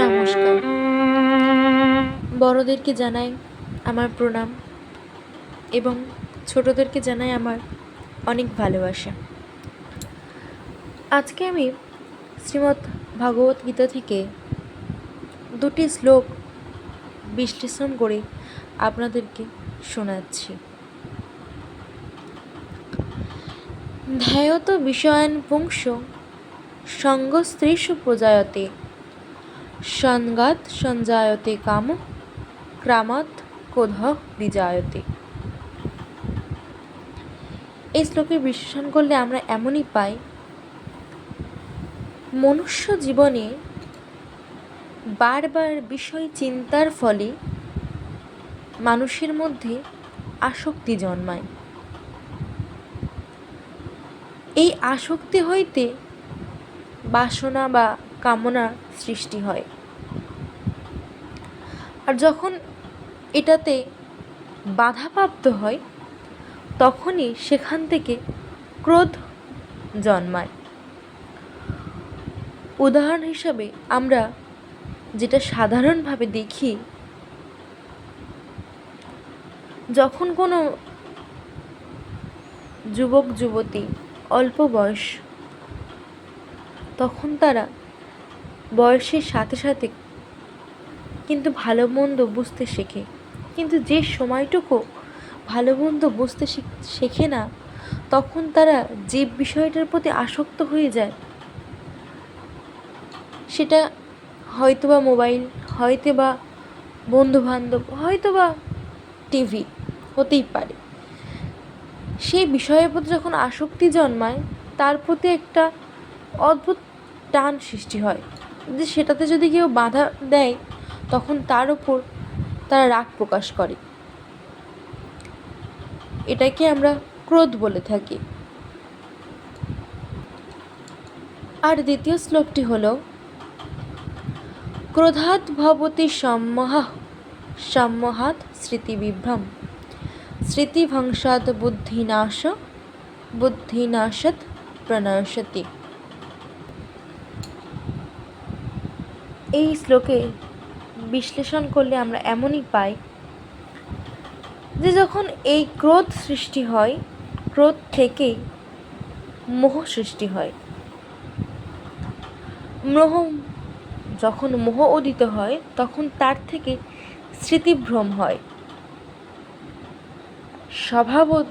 নমস্কার। বড়দেরকে জানাই আমার প্রণাম এবং ছোটদেরকে জানাই আমার অনেক ভালোবাসা। আজকে আমি শ্রীমদ্ ভগবত গীতা থেকে দুটি শ্লোক বিশ্লেষণ করে আপনাদেরকে শোনাচ্ছি। ধ্যায়ত বিষয়ান পুংস সঙ্গস্ত্রীষু প্রজায়তে সঙ্গাৎ সঞ্জায়তে কাম ক্রামাৎ ক্রোধ বিজায়তে। এই শ্লোকের বিশ্লেষণ করলে আমরা এমনই পাই, মনুষ্য জীবনে বারবার বিষয় চিন্তার ফলে মানুষের মধ্যে আসক্তি জন্মায়। এই আসক্তি হইতে বাসনা বা কামনার সৃষ্টি হয়, আর যখন এটাতে বাধাপ্রাপ্ত হয় তখনই সেখান থেকে ক্রোধ জন্মায়। উদাহরণ হিসাবে আমরা যেটা সাধারণভাবে দেখি, যখন কোনো যুবক যুবতী অল্প বয়স, তখন তারা বয়সের সাথে সাথে কিন্তু ভালো মন্দ বুঝতে শেখে, কিন্তু যে সময়টুকু ভালো মন্দ বুঝতে শেখে না, তখন তারা যে বিষয়টার প্রতি আসক্ত হয়ে যায়, সেটা হয়তোবা মোবাইল, হয়তোবা বন্ধুবান্ধব, হয়তোবা টিভি হতেই পারে। সেই বিষয়ের প্রতি যখন আসক্তি জন্মায়, তার প্রতি একটা অদ্ভুত টান সৃষ্টি হয়, যে সেটাতে যদি কেউ বাধা দেয় তখন তার উপর তারা রাগ প্রকাশ করে। এটাকে আমরা ক্রোধ বলে থাকি। আর দ্বিতীয় শ্লোকটি হলো, ক্রোধাৎ ভবতি সম্মোহঃ সম্মোহাৎ স্মৃতিবিভ্রম স্মৃতিভ্রংশাৎ বুদ্ধিনাশ বুদ্ধিনাশাৎ প্রণশ্যতি। এই শ্লোকে বিশ্লেষণ করলে আমরা এমনই পাই যে যখন এই ক্রোধ সৃষ্টি হয়, ক্রোধ থেকেই মোহ সৃষ্টি হয়। যখন মোহ উদিত হয় তখন তার থেকে স্মৃতিভ্রম হয়। স্বভাবত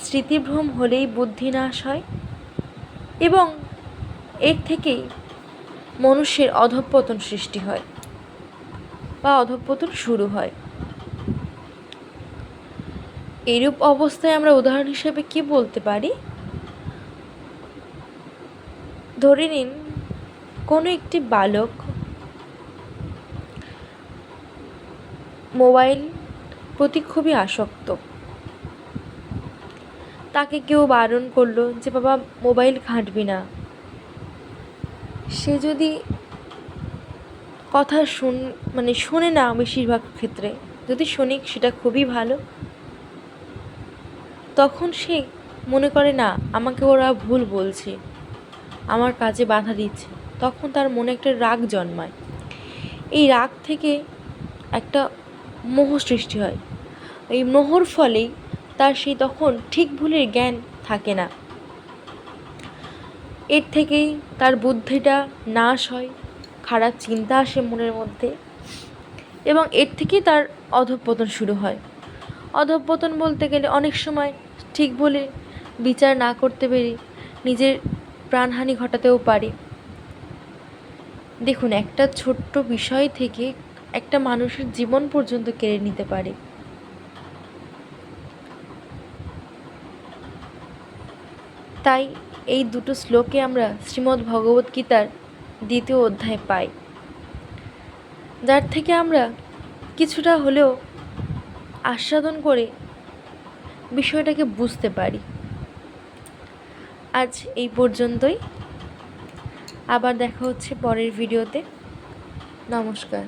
স্মৃতিভ্রম হলেই বুদ্ধিনাশ হয় এবং এর থেকেই মনুষ্যের অধঃপতন সৃষ্টি হয় বা অধঃপতন শুরু হয়। এইরূপ অবস্থায় আমরা উদাহরণ হিসেবে কি বলতে পারি, ধরে নিন কোনো একটি বালক মোবাইল প্রতি খুবই আসক্ত। তাকে কেউ বারণ করলো যে বাবা মোবাইল ঘাঁটবি না, সে যদি কথা শোনে না, বেশিরভাগ ক্ষেত্রে যদি শুনি সেটা খুবই ভালো, তখন সে মনে করে না আমাকে ওরা ভুল বলছে, আমার কাজে বাধা দিচ্ছে, তখন তার মনে একটা রাগ জন্মায়। এই রাগ থেকে একটা মোহ সৃষ্টি হয়। এই মোহর ফলেই তার সেই তখন ঠিক ভুলের জ্ঞান থাকে না। এর থেকেই তার বুদ্ধিটা নাশ হয়, খারাপ চিন্তা আসে মনের মধ্যে এবং এর থেকেই তার অধঃপতন শুরু হয়। অধঃপতন বলতে গেলে অনেক সময় ঠিক বলে বিচার না করতে পেরে নিজের প্রাণহানি ঘটাতেও পারে। দেখুন, একটা ছোট্ট বিষয় থেকে একটা মানুষের জীবন পর্যন্ত কেড়ে নিতে পারে। তাই এই দুটো শ্লোকে আমরা শ্রীমদ্ ভগবত গীতার দ্বিতীয় অধ্যায় পাই, যার থেকে আমরা কিছুটা হলেও আস্বাদন করে বিষয়টাকে বুঝতে পারি। আজ এই পর্যন্তই, আবার দেখা হচ্ছে পরের ভিডিওতে। নমস্কার।